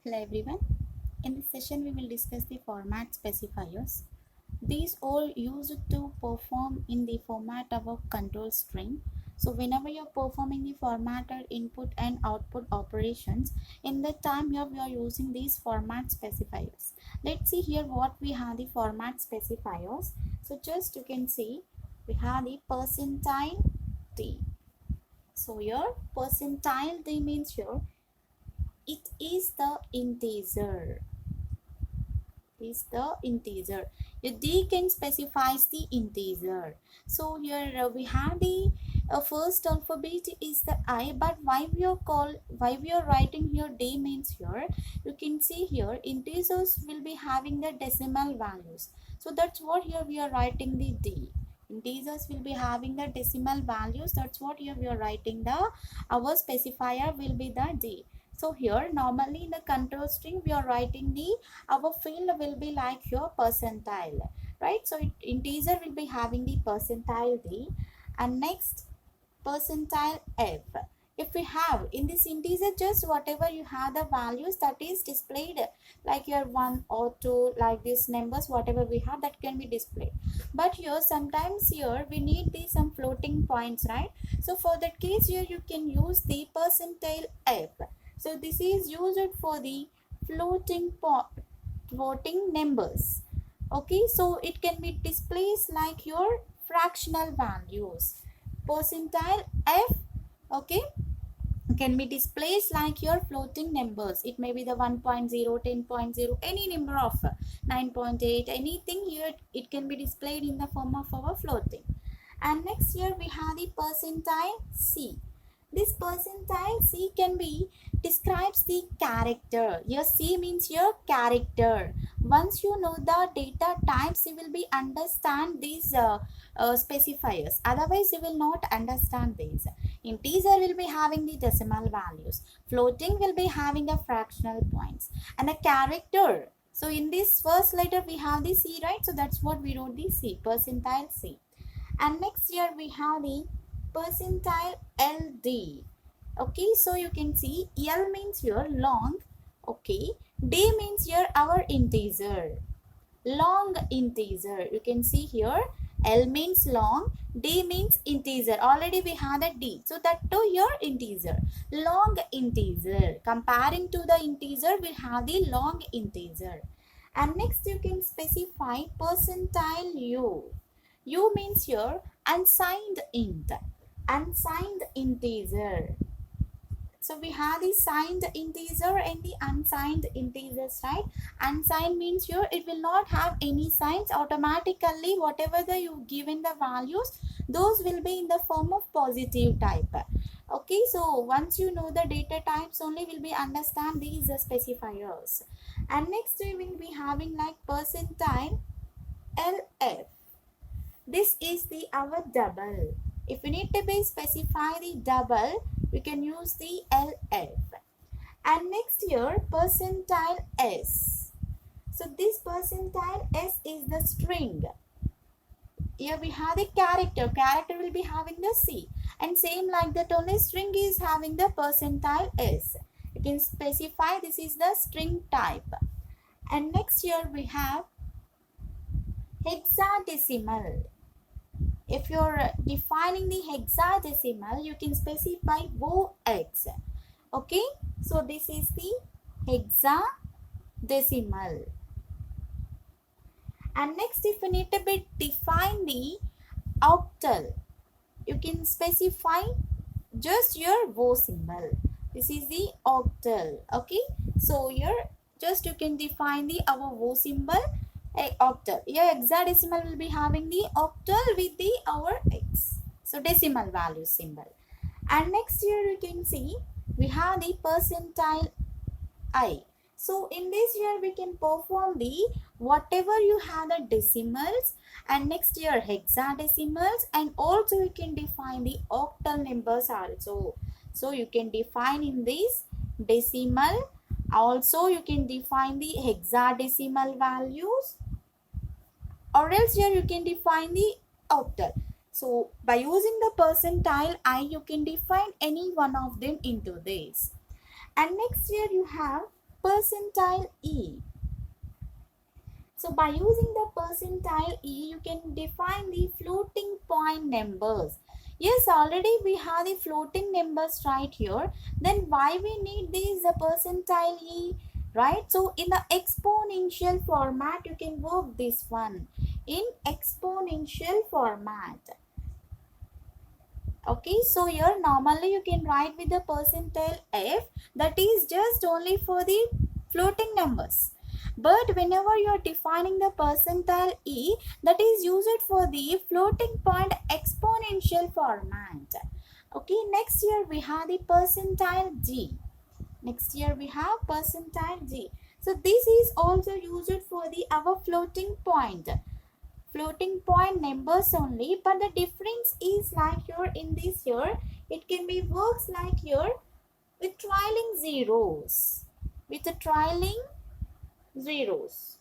Hello everyone. In this session we will discuss the format specifiers. These all used to perform in the format of a control string. So whenever you're performing the formatted input and output operations, in that time here we are using these format specifiers. Let's see here what we have the format specifiers. So just you can see we have the percentile d. So here percentile d means here it is the integer the d can specifies the integer. So here we have the first alphabet is the I, but why we are writing here d means here you can see here integers will be having the decimal values, so that's what here we are writing the d. Integers will be having the decimal values, that's what here we are writing the our specifier will be the d. So here normally in the control string we are writing the our field will be like your percentile, right? So integer will be having the percentile d, and next percentile f. If we have in this integer just whatever you have the values that is displayed, like your 1 or 2, like these numbers whatever we have that can be displayed. But here sometimes here we need the some floating points, right? So for that case here you can use the percentile f. So this is used for the floating numbers. Okay, so it can be displayed like your fractional values. Percentile f, okay, can be displayed like your floating numbers. It may be the 1.0, 10.0, any number of 9.8, anything here it can be displayed in the form of our floating. And next here we have the percentile c. This percentile c can be describes the character. Here c means your character. Once you know the data types, you will be understand these specifiers. Otherwise, you will not understand these. Integer will be having the decimal values. Floating will be having the fractional points. And a character. So in this first letter we have the c, right? So that's what we wrote the c, percentile c. And next here we have the percentile LD. Okay, so you can see L means your long, okay, D means your our integer, long integer. You can see here L means long, D means integer. Already we have a D, so that to your integer, long integer. Comparing to the integer, we have the long integer. And next you can specify percentile U. U means your unsigned int, unsigned integer. So we have the signed integer and the unsigned integers, right? Unsigned means here it will not have any signs. Automatically whatever the you given the values, those will be in the form of positive type. Okay, so once you know the data types only will be understand these specifiers. And next we will be having like percentile LF. This is the our double. If we need to be specify the double, we can use the LF. And next here percentile S. So this percentile S is the string. Here we have the character. Character will be having the C. And same like that only string is having the percentile S. You can specify this is the string type. And next here we have hexadecimal. If you're defining the hexadecimal, you can specify OX. Okay, so this is the hexadecimal. And next, if you need to be define the octal, you can specify just your O symbol. This is the octal. Okay, so here just you can define the our O symbol. Octal. Here hexadecimal will be having the octal with the our x. So decimal value symbol. And next here you can see we have the percentile I. So in this here we can perform the whatever you have the decimals, and next here hexadecimals, and also you can define the octal numbers also. So you can define in this decimal, also you can define the hexadecimal values, or else here you can define the octal. So by using the percentile I, you can define any one of them into this. And next here you have percentile E. So by using the percentile E, you can define the floating point numbers. Yes, already we have the floating numbers right here. Then why we need these percentile E, right? So in the exponential format, you can work this one in exponential format. Okay, so here normally you can write with the percentile F, that is just only for the floating numbers. But whenever you are defining the percentile E, that is used for the floating point exponential format. Okay, next here we have the percentile G. Next here we have percentile G. So this is also used for the our floating point numbers only, but the difference is like here in this here, it can be works like here with trailing zeros, with the trailing zeros.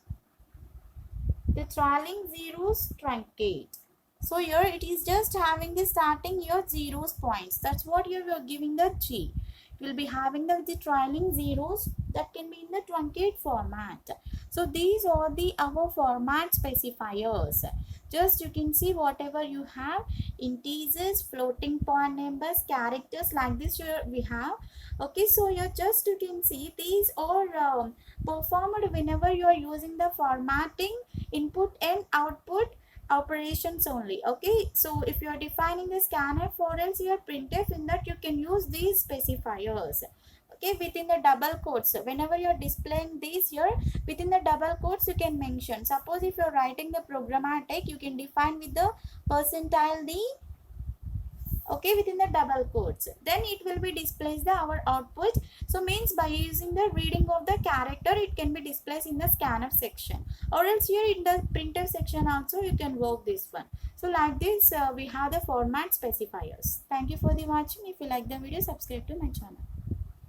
The trailing zeros truncate. So here it is just having the starting here zeros points. That's what you are giving the G. It will be having the trailing zeros that can be in the truncate format. So these are the our format specifiers. Just you can see whatever you have, integers, floating point numbers, characters, like this here we have. Okay, so here just you can see these are performed whenever you are using the formatting input and output operations only. Okay, so if you are defining the scanf or else your printf, in that you can use these specifiers. Okay, within the double quotes, whenever you are displaying these here, within the double quotes you can mention. Suppose if you are writing the programmatic, you can define with the percentile D. Okay, within the double quotes, then it will be displays the our output. So means by using the reading of the character, it can be displayed in the scanf section, or else here in the printf section also you can work this one. So like this we have the format specifiers. Thank you for the watching. If you like the video, subscribe to my channel.